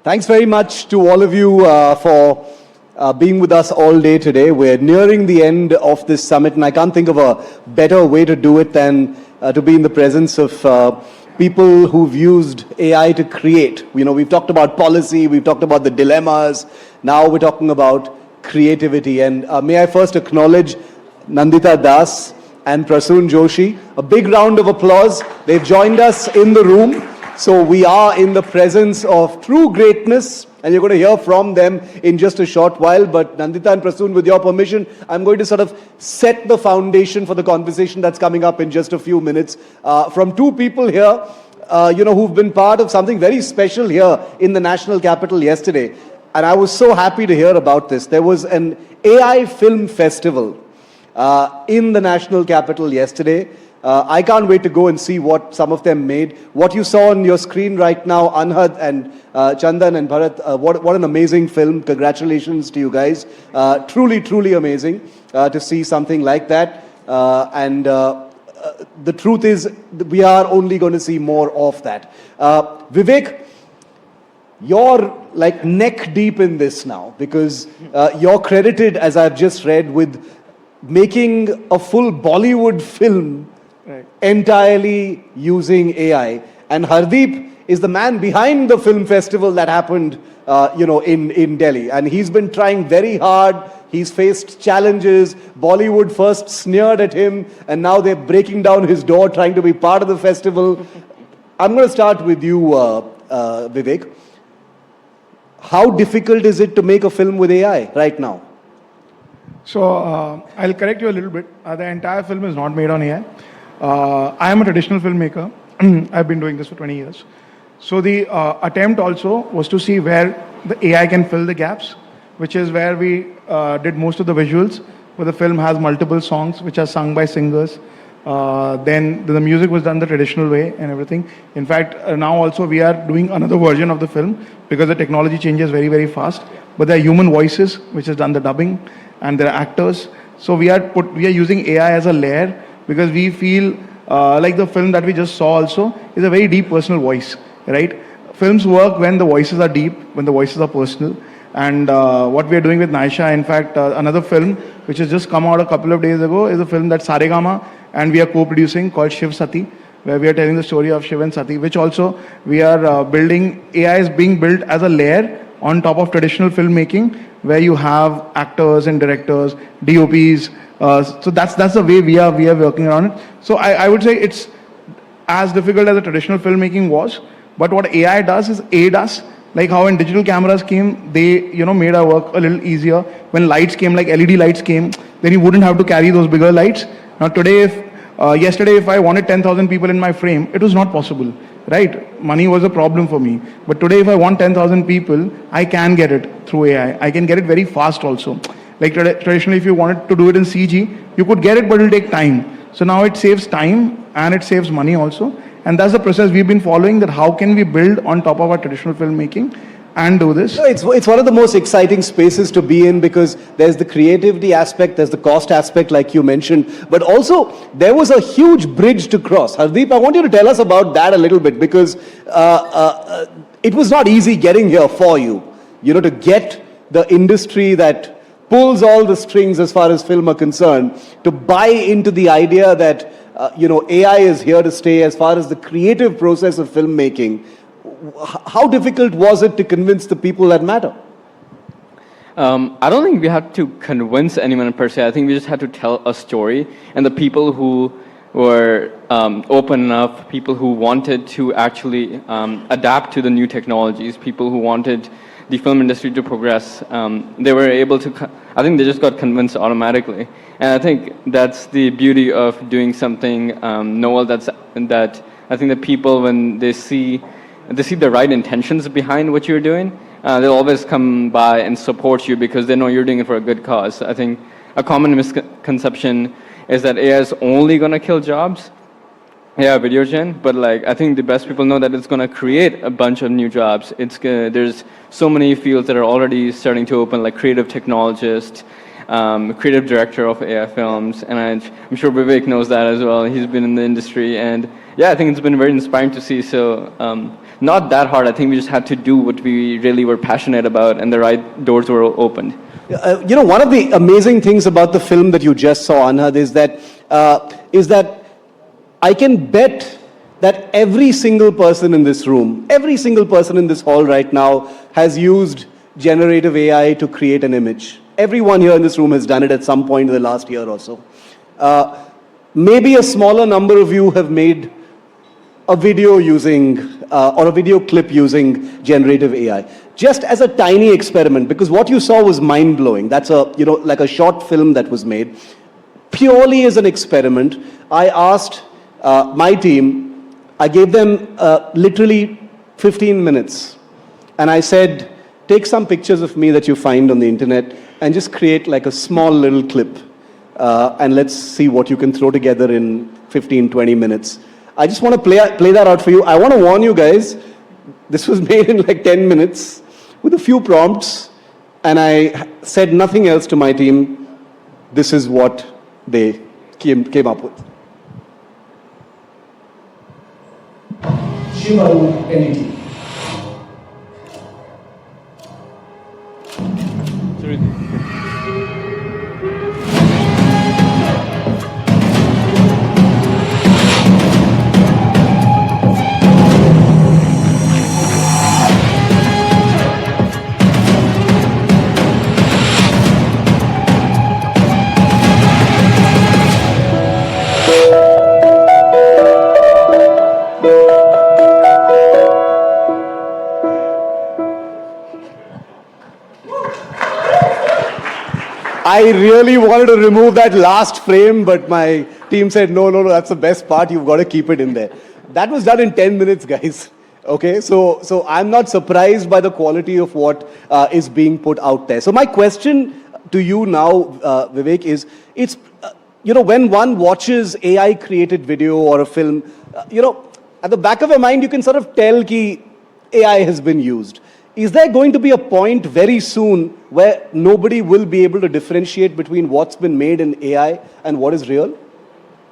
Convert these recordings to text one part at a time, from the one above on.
Thanks very much to all of you for being with us all day today. We're nearing the end of this summit, and I can't think of a better way to do it than to be in the presence of people who've used AI to create. You know, we've talked about policy, we've talked about the dilemmas, now we're talking about creativity. And may I first acknowledge Nandita Das and Prasoon Joshi. A big round of applause. They've joined us in the room. So we are in the presence of true greatness, and you're going to hear from them in just a short while. But Nandita and Prasoon, with your permission, I'm going to sort of set the foundation for the conversation that's coming up in just a few minutes. From two people here, who've been part of something very special here in the national capital yesterday. And I was so happy to hear about this. There was an AI film festival in the national capital yesterday. I can't wait to go and see what some of them made. What you saw on your screen right now, Anhad and Chandan and Bharat, what an amazing film. Congratulations to you guys. Truly, truly amazing to see something like that. The truth is, we are only going to see more of that. Vivek, you're like neck deep in this now, because you're credited, as I've just read, with making a full Bollywood film entirely using AI. And Hardeep is the man behind the film festival that happened, in Delhi. And he's been trying very hard. He's faced challenges. Bollywood first sneered at him, and now they're breaking down his door, trying to be part of the festival. I'm going to start with you, Vivek. How difficult is it to make a film with AI right now? So I'll correct you a little bit. The entire film is not made on AI. I am a traditional filmmaker. I've been doing this for 20 years. So the attempt also was to see where the AI can fill the gaps, which is where we did most of the visuals, where the film has multiple songs which are sung by singers. Then the music was done the traditional way and everything. In fact, now also we are doing another version of the film because the technology changes very, very fast. But there are human voices, which has done the dubbing, and there are actors. So we are using AI as a layer, because we feel like the film that we just saw also is a very deep personal voice, right? Films work when the voices are deep, when the voices are personal. And what we are doing with Naisha, in fact, another film which has just come out a couple of days ago is a film that Saregama and we are co-producing called Shiv Sati, where we are telling the story of Shiv and Sati, which also we are building. AI is being built as a layer on top of traditional filmmaking, where you have actors and directors, DOPs. So that's the way we are working on it. So I would say it's as difficult as the traditional filmmaking was, but what AI does is aid us. Like how when digital cameras came, they made our work a little easier. When lights came, like LED lights came, then you wouldn't have to carry those bigger lights. Now today, yesterday, if I wanted 10,000 people in my frame, it was not possible, right? Money was a problem for me. But today, if I want 10,000 people, I can get it through AI. I can get it very fast also. Like traditionally, if you wanted to do it in CG, you could get it, but it'll take time. So now it saves time and it saves money also. And that's the process we've been following, that how can we build on top of our traditional filmmaking and do this. No, it's one of the most exciting spaces to be in, because there's the creativity aspect, there's the cost aspect like you mentioned, but also there was a huge bridge to cross. Hardeep, I want you to tell us about that a little bit, because it was not easy getting here for you, to get the industry that pulls all the strings as far as film are concerned, to buy into the idea that AI is here to stay as far as the creative process of filmmaking. How difficult was it to convince the people that matter? I don't think we had to convince anyone per se. I think we just had to tell a story, and the people who were open enough, people who wanted to actually adapt to the new technologies, people who wanted the film industry to progress, they were able to, I think they just got convinced automatically. And I think that's the beauty of doing something novel, that I think that people, when they see the right intentions behind what you're doing, they'll always come by and support you because they know you're doing it for a good cause. I think a common misconception is that AI is only going to kill jobs. Yeah, video gen, but I think the best people know that it's going to create a bunch of new jobs. There's so many fields that are already starting to open, like creative technologist, creative director of AI films, and I'm sure Vivek knows that as well. He's been in the industry, and yeah, I think it's been very inspiring to see. So not that hard. I think we just had to do what we really were passionate about, and the right doors were opened. One of the amazing things about the film that you just saw, Anhad, is that I can bet that every single person in this room, every single person in this hall right now has used generative AI to create an image. Everyone here in this room has done it at some point in the last year or so. Maybe a smaller number of you have made a video using, or a video clip using generative AI. Just as a tiny experiment, because what you saw was mind-blowing. That's like a short film that was made. Purely as an experiment, I asked my team, I gave them literally 15 minutes. And I said, take some pictures of me that you find on the internet and just create like a small little clip. And let's see what you can throw together in 15, 20 minutes. I just want to play that out for you. I want to warn you guys, this was made in like 10 minutes with a few prompts, and I said nothing else to my team. This is what they came up with. Shiv, Aroor, NDTV. I really wanted to remove that last frame, but my team said, no, that's the best part. You've got to keep it in there. That was done in 10 minutes, guys. Okay, so I'm not surprised by the quality of what is being put out there. So my question to you now, Vivek, is when one watches AI-created video or a film, at the back of your mind, you can sort of tell that AI has been used. Is there going to be a point very soon where nobody will be able to differentiate between what's been made in AI and what is real?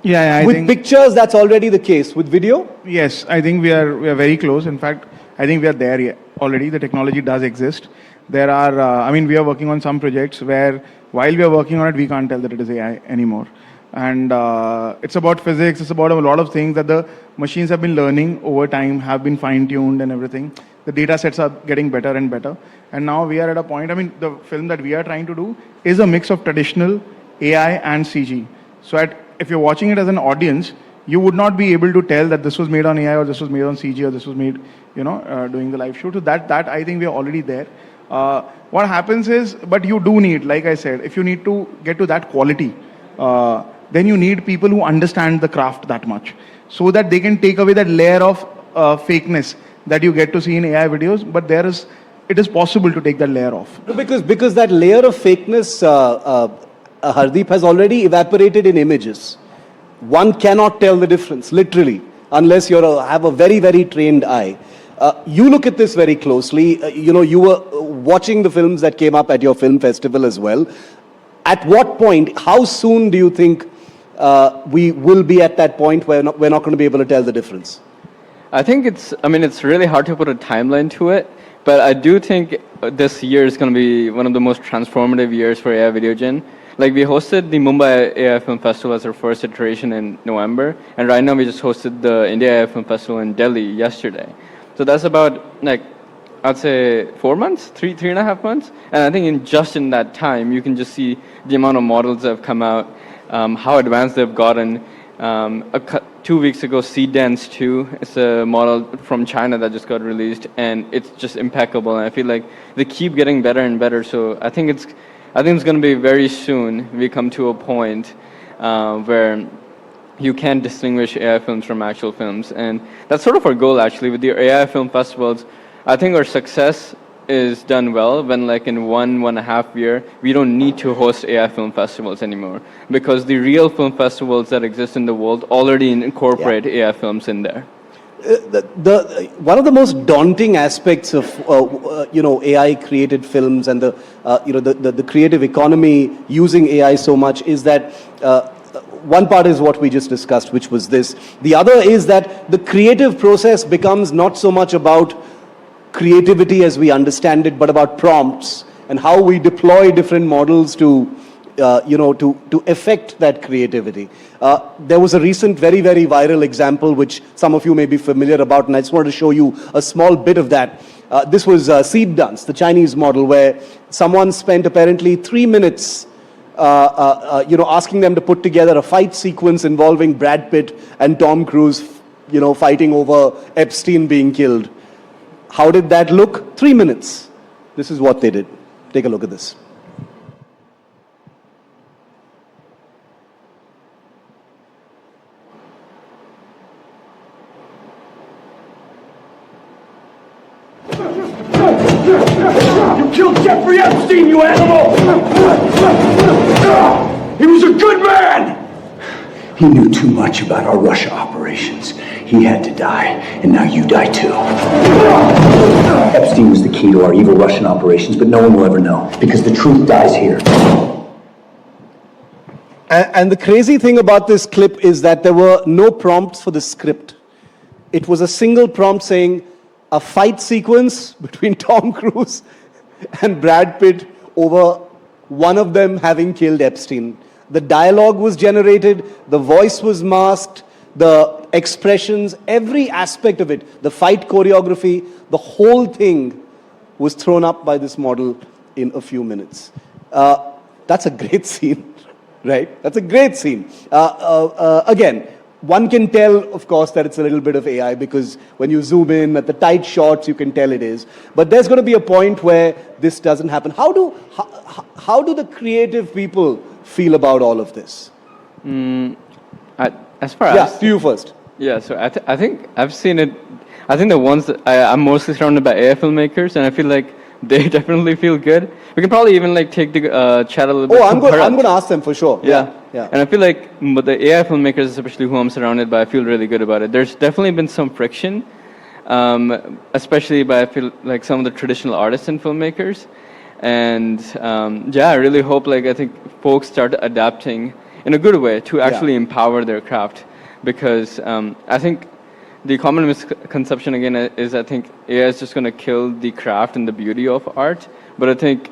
Yeah, I With think pictures, that's already the case. With video? yes, I think we are very close. In fact, I think we are there yet already. The technology does exist. There are, we are working on some projects where while we are working on it, we can't tell that it is AI anymore. And it's about physics. It's about a lot of things that the machines have been learning over time, have been fine-tuned and everything. The data sets are getting better and better. And now we are at a point, the film that we are trying to do is a mix of traditional AI and CG. So if you're watching it as an audience, you would not be able to tell that this was made on AI or this was made on CG or this was made, doing the live shoot. So that I think we are already there. What happens is, but you do need, like I said, if you need to get to that quality, then you need people who understand the craft that much so that they can take away that layer of fakeness that you get to see in AI videos, but it is possible to take that layer off. Because that layer of fakeness, Hardeep, has already evaporated in images. One cannot tell the difference, literally, unless you have a very, very trained eye. You look at this very closely. You were watching the films that came up at your film festival as well. At what point, how soon do you think we will be at that point where we're not going to be able to tell the difference? I think it's really hard to put a timeline to it, but I do think this year is going to be one of the most transformative years for AI video gen. Like, we hosted the Mumbai AI Film Festival as our first iteration in November, and right now we just hosted the India AI Film Festival in Delhi yesterday. So that's about, I'd say 4 months, three and a half months. And I think in that time, you can just see the amount of models that have come out, how advanced they've gotten. 2 weeks ago, Seed Dance 2, it's a model from China that just got released, and it's just impeccable. And I feel like they keep getting better and better. So I think it's going to be very soon we come to a point where you can distinguish AI films from actual films. And that's sort of our goal, actually, with the AI film festivals. I think our success is done well when, in 1.5 year, we don't need to host AI film festivals anymore, because the real film festivals that exist in the world already incorporate AI films in there. One of the most daunting aspects of AI created films and the creative economy using AI so much is that one part is what we just discussed, which was this. The other is that the creative process becomes not so much about creativity as we understand it, but about prompts and how we deploy different models to to affect that creativity. There was a recent very, very viral example, which some of you may be familiar about, and I just wanted to show you a small bit of that. This was Seed Dance, the Chinese model, where someone spent apparently 3 minutes asking them to put together a fight sequence involving Brad Pitt and Tom Cruise, fighting over Epstein being killed. How did that look? 3 minutes. This is what they did. Take a look at this. You killed Jeffrey Epstein, you animal! He was a good man! He knew too much about our Russia operations. He had to die, and now you die too. Epstein was the key to our evil Russian operations, but no one will ever know, because the truth dies here. And the crazy thing about this clip is that there were no prompts for the script. It was a single prompt saying, a fight sequence between Tom Cruise and Brad Pitt over one of them having killed Epstein. The dialogue was generated, the voice was masked, the expressions, every aspect of it, the fight choreography, the whole thing was thrown up by this model in a few minutes. That's a great scene, right? That's a great scene. Again, one can tell, of course, that it's a little bit of AI, because when you zoom in at the tight shots, you can tell it is. But there's going to be a point where this doesn't happen. How do the creative people feel about all of this? As far as... to you first. Yeah, so I think I've seen it. I think the ones that I'm mostly surrounded by AI filmmakers, and I feel like they definitely feel good. We can probably even take the chat a little bit. Oh, I'm going to ask them for sure. Yeah. And I feel like the AI filmmakers, especially who I'm surrounded by, I feel really good about it. There's definitely been some friction, especially by I feel like some of the traditional artists and filmmakers. And I really hope I think folks start adapting in a good way to actually empower their craft, because I think the common misconception again is I think AI is just going to kill the craft and the beauty of art, but I think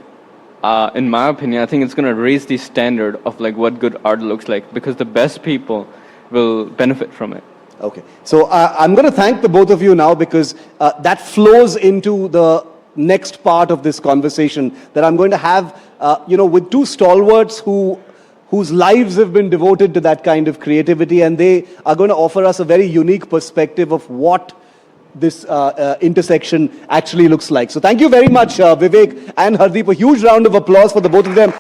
in my opinion, I think it's going to raise the standard of what good art looks like, because the best people will benefit from it. Okay, so I'm going to thank the both of you now, because that flows into the next part of this conversation that I'm going to have, with two stalwarts whose lives have been devoted to that kind of creativity, and they are going to offer us a very unique perspective of what this intersection actually looks like. So thank you very much, Vivek and Hardeep. A huge round of applause for the both of them.